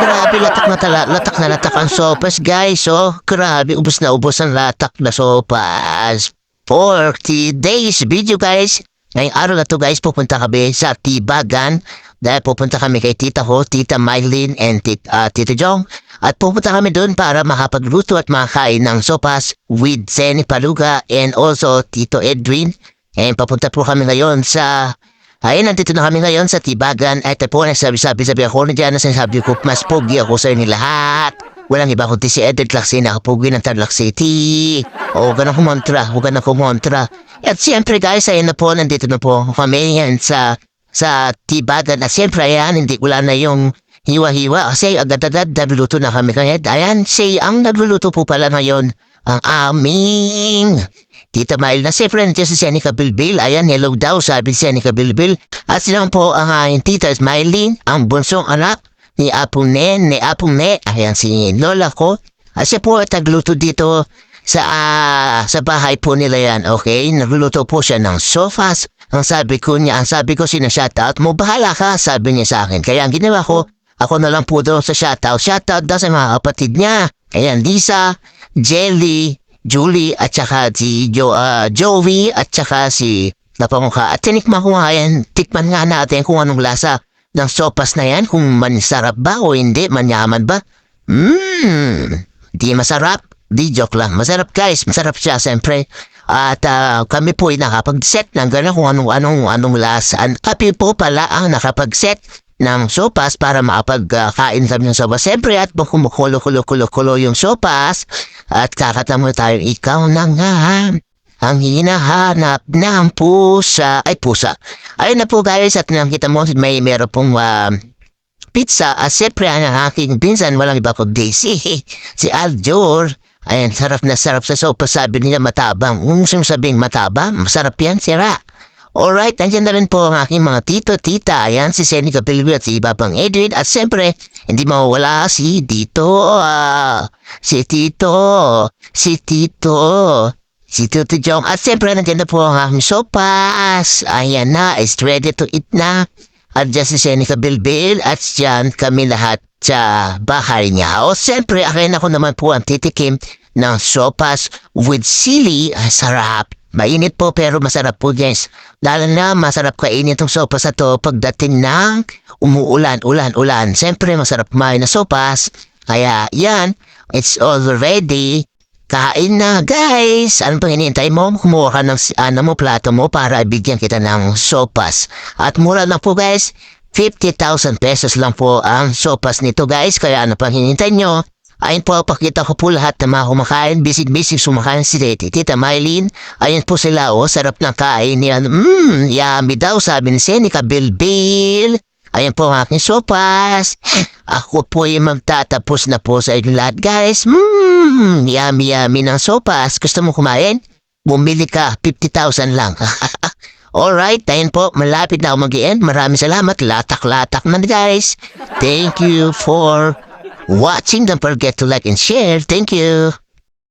grabe, latak na latak ang sopas, guys. Oh, grabe, ubos na ubos ang latak na sopas. 40 days video, guys. Ngayong araw na to, guys, pupunta kami sa Tibagan. Dahil pupunta kami kay Tita Ho, Tita Mylene, and Tita Jong. At pupunta kami doon para makapagluto at makakain ng sopas with Zeni Paluga and also Tito Edwin. And papunta po kami ngayon sa... Ayun, nandito na kami ngayon sa Tibagan. At po, nagsabi ako na dyan, sinasabi ko, mas pogi ako sa inyo lahat. Walang iba kundi si Edward Lacey, nakapogi ng Tarlac City. O, huwag na kumontra. At siyempre guys, ayun na po, nandito na po kami yan sa Tibagan. At siyempre, ayan, hindi wala na yung hiwa-hiwa. Kasi agad-agad, nagluluto na kami ngayon. Ayan, ang nagluluto po pala ngayon, ang aming Tita Myle na si friend si Senica Bilbil. Ayan, hello daw, sabi si Senica Bilbil. At sila po ang Tita Mylene, ang bunsong anak ni Apong Ne. Ayan, si Lola ko. At siya po tagluto dito sa bahay po nila yan, okay? Nagluluto po siya ng sofas. Ang sabi ko sinashoutout mo, bahala ka, sabi niya sa akin. Kaya ang ginawa ko, ako na lang po doon sa shoutout daw sa mga kapatid niya. Ayan, Lisa, Jelly, Julie, at saka si Joey, at saka si Napamukha. At tinikman ko nga yan, tikman nga natin kung anong lasa ng sopas na yan, kung mansarap ba o hindi, manyaman ba? Di masarap. Di joke lang. Masarap guys. Masarap siya siyempre. At kami po ay nakapag-set ng gano'n kung anong lasa. Kami po pala ang nakapag-set ng sopas para makapagkain kami ng sopas. Siyempre at kumukulo yung sopas. At kakatamo tayo, ikaw na nga ang hinahanap ng pusa. Ay, pusa. Ayun na po guys. At nakita mo, meron pong pizza. At siyempre ang aking pinsan, walang iba kundi si Aljur. Ayan, sarap na sarap sa sopas. Sabi nila matabang. Kung sabing matabang, masarap yan, sira. Alright, nandiyan na rin po ang aking mga tito-tita. Ayan, si Senica Bilbil at si Iba pang Edwin. At siyempre, hindi mawawala si Tito Jong. At siyempre, nandiyan na po ang aking sopas. Ayan na, is ready to eat na. At dyan si Senica Bilbil at dyan kami lahat sa bahay niya. O siyempre, akin ako naman po ang titikim ng sopas with sili. Ay, sarap. Mainit po pero masarap po guys. Lalo na masarap kainin itong sopas na to pagdating ng umuulan. Siyempre, masarap kumain na sopas. Kaya yan, it's all ready. Kain na, guys! Ano pang hinihintay mo? Kumuha ka ng plato mo para ibigyan kita ng sopas. At mura lang po, guys. 50,000 pesos lang po ang sopas nito, guys. Kaya ano pang hinihintay nyo? Ayun po, pakita ko po lahat ng mga kumakain. Bisig-bisig sumakain si Tita Mylene. Ayun po sila, oh. Sarap ng kain yan. Yummy daw, sabi ni Senica Bilbil. Ayan po ang aking sopas. Ako po yung magtatapos na po sa inyo lahat, guys. Yummy ng sopas. Gusto mo kumain? Bumili ka, 50,000 lang. Alright, ayun po. Malapit na ako mag-end. Maraming salamat. Latak-latak na, guys. Thank you for watching. Don't forget to like and share. Thank you.